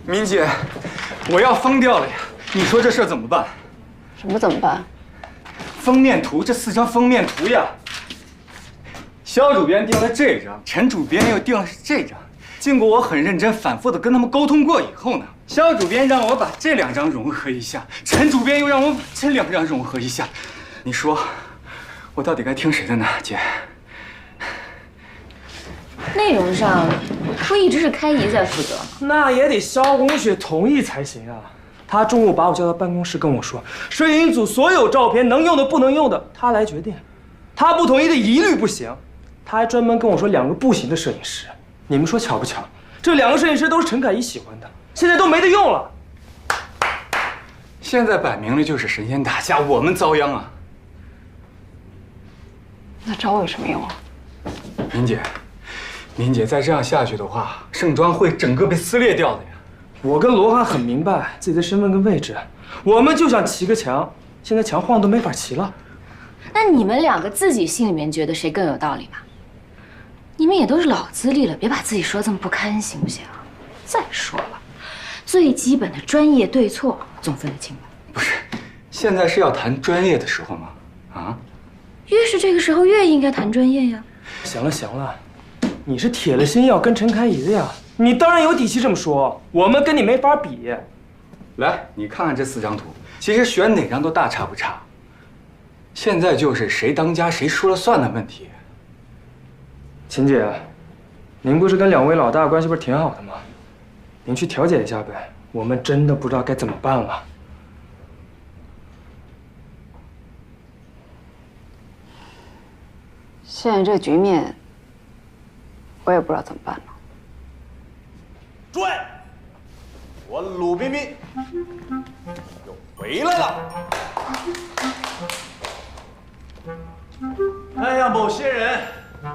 敏姐，我要疯掉了呀！你说这事怎么办？什么怎么办？封面图，这4张封面图呀。肖主编定了这张，陈主编又定了是这张。经过我很认真、反复的跟他们沟通过以后呢，肖主编让我把这2张融合一下，陈主编又让我把这2张融合一下。你说，我到底该听谁的呢，姐？内容上不一直是开怡在负责吗？那也得肖公雪同意才行啊。他中午把我叫到办公室跟我说，摄影组所有照片能用的不能用的，他来决定。他不同意的一律不行。他还专门跟我说2个不行的摄影师。你们说巧不巧？这2个摄影师都是陈凯怡喜欢的，现在都没得用了。现在摆明了就是神仙打架，我们遭殃啊！那找我有什么用啊？敏姐，再这样下去的话，盛装会整个被撕裂掉的呀。我跟罗汉很明白自己的身份跟位置，我们就想骑个墙，现在墙晃都没法骑了。那你们2个自己心里面觉得谁更有道理吧？你们也都是老资历了，别把自己说这么不堪，行不行？再说了，最基本的专业对错总分得清吧？不是，现在是要谈专业的时候吗？啊？越是这个时候，越应该谈专业呀。行了，你是铁了心要跟陈开怡的呀，你当然有底气这么说，我们跟你没法比。来，你看看这4张图，其实选哪张都大差不差。现在就是谁当家谁说了算的问题。秦姐，您不是跟2位老大关系不是挺好的吗？您去调解一下呗，我们真的不知道该怎么办了。现在这局面，我也不知道怎么办了。诸位，我鲁彬彬又回来了。哎呀，某些人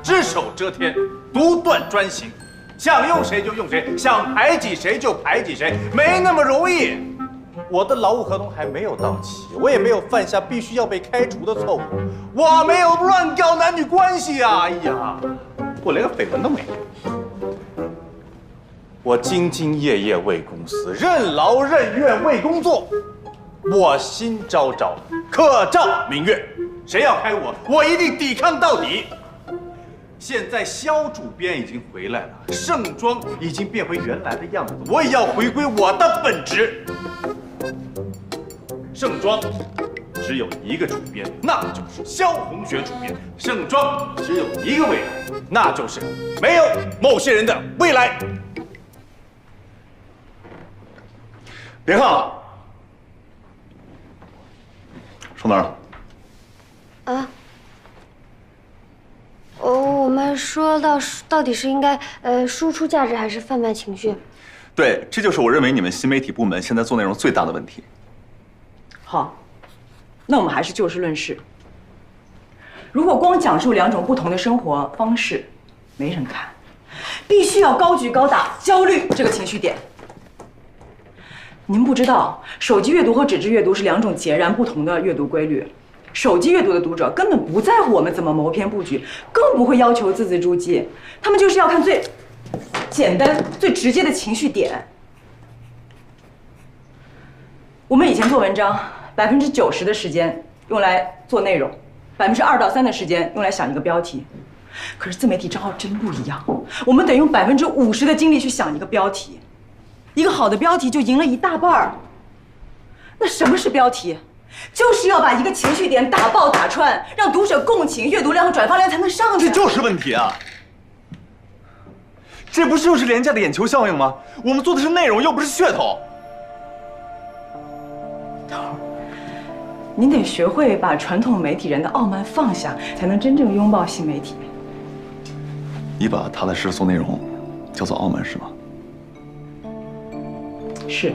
只手遮天，独断专行，想用谁就用谁，想排挤谁就排挤谁，没那么容易。我的劳务合同还没有到期，我也没有犯下必须要被开除的错误，我没有乱搞男女关系啊！哎呀，我连个绯闻都没有。我兢兢业业为公司，任劳任怨为工作，我心昭昭，可照明月。谁要开我，我一定抵抗到底。现在肖主编已经回来了，盛装已经变回原来的样子，我也要回归我的本职。盛装只有一个主编，那就是肖红雪主编。盛装只有一个未来，那就是没有某些人的未来。别看了，说哪儿了？啊，我们说到底是应该输出价值还是贩卖情绪？对，这就是我认为你们新媒体部门现在做内容最大的问题。好，那我们还是就事论事。如果光讲述2种不同的生活方式，没人看，必须要高举高打焦虑这个情绪点。您不知道，手机阅读和纸质阅读是2种截然不同的阅读规律。手机阅读的读者根本不在乎我们怎么谋篇布局，更不会要求字字珠玑，他们就是要看最简单、最直接的情绪点。我们以前做文章，90%的时间用来做内容，2%到3%的时间用来想一个标题。可是自媒体账号真不一样，我们得用50%的精力去想一个标题，一个好的标题就赢了一大半。那什么是标题？就是要把一个情绪点打爆打穿，让读者共情，阅读量和转发量才能上去。这就是问题啊！这不就是廉价的眼球效应吗？我们做的是内容，又不是噱头。您得学会把传统媒体人的傲慢放下，才能真正拥抱新媒体。你把踏踏实实做内容叫做傲慢是吗？是。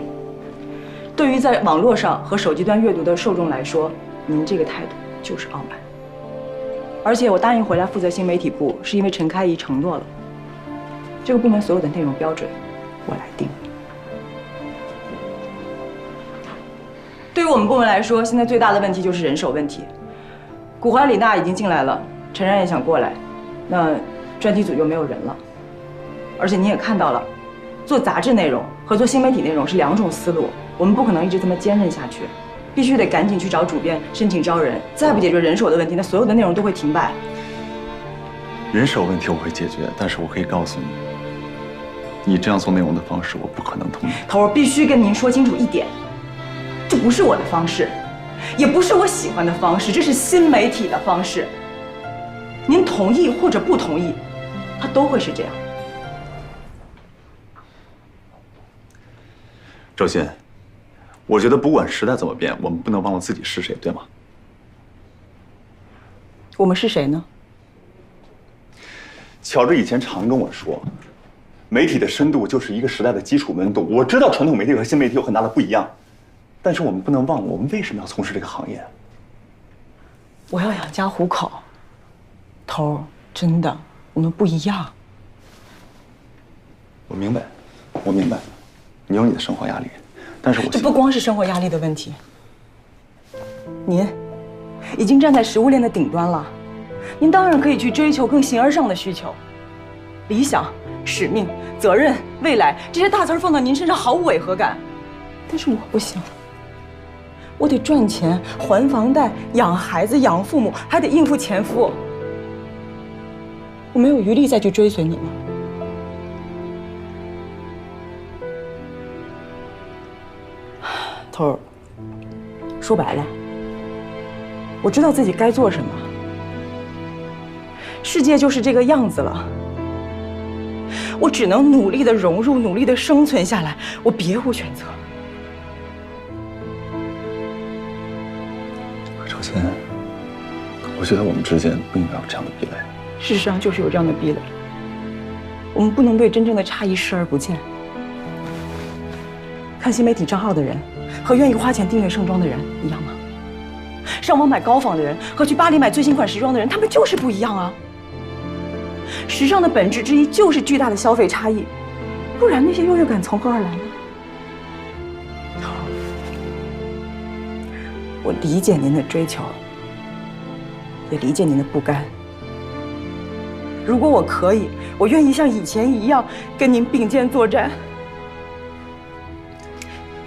对于在网络上和手机端阅读的受众来说，您这个态度就是傲慢。而且我答应回来负责新媒体部，是因为陈开怡承诺了，这个部门所有的内容标准我来定。对于我们部门来说，现在最大的问题就是人手问题。古怀李娜已经进来了，陈然也想过来，那专题组就没有人了。而且你也看到了，做杂志内容和做新媒体内容是两种思路，我们不可能一直这么坚韧下去，必须得赶紧去找主编申请招人。再不解决人手的问题，那所有的内容都会停摆。人手问题我会解决，但是我可以告诉你，你这样做内容的方式，我不可能同意。头儿必须跟您说清楚一点，这不是我的方式，也不是我喜欢的方式，这是新媒体的方式。您同意或者不同意，它都会是这样。周鑫，我觉得不管时代怎么变，我们不能忘了自己是谁，对吗？我们是谁呢？乔治以前常跟我说，媒体的深度就是一个时代的基础温度。我知道传统媒体和新媒体有很大的不一样，但是我们不能忘了我们为什么要从事这个行业。我要养家糊口，头儿，真的，我们不一样。我明白，我明白，你有你的生活压力，但是我这不光是生活压力的问题。您已经站在食物链的顶端了，您当然可以去追求更形而上的需求，理想、使命、责任、未来这些大词儿放到您身上毫无违和感，但是我不行。我得赚钱、还房贷、养孩子、养父母，还得应付前夫。我没有余力再去追随你们。头儿，说白了，我知道自己该做什么。世界就是这个样子了，我只能努力的融入，努力的生存下来，我别无选择。周鑫，我觉得我们之间不应该有这样的壁垒。事实上就是有这样的壁垒，我们不能对真正的差异视而不见。看新媒体账号的人和愿意花钱订阅盛装的人一样吗？上网买高仿的人和去巴黎买最新款时装的人，他们就是不一样啊。时尚的本质之一就是巨大的消费差异，不然那些优越感从何而来呢？我理解您的追求，也理解您的不甘。如果我可以，我愿意像以前一样跟您并肩作战，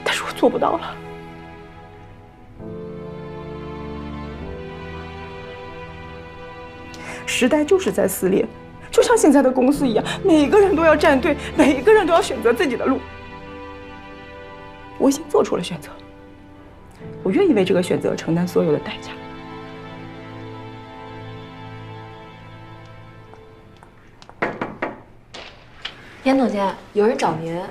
但是我做不到了。时代就是在撕裂，就像现在的公司一样，每个人都要站队，每个人都要选择自己的路。我已经做出了选择，我愿意为这个选择承担所有的代价。严总监，有人找您。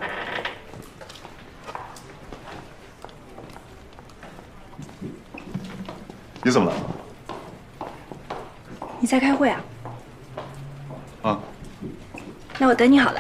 你怎么来了？你在开会啊？啊，那我等你好了。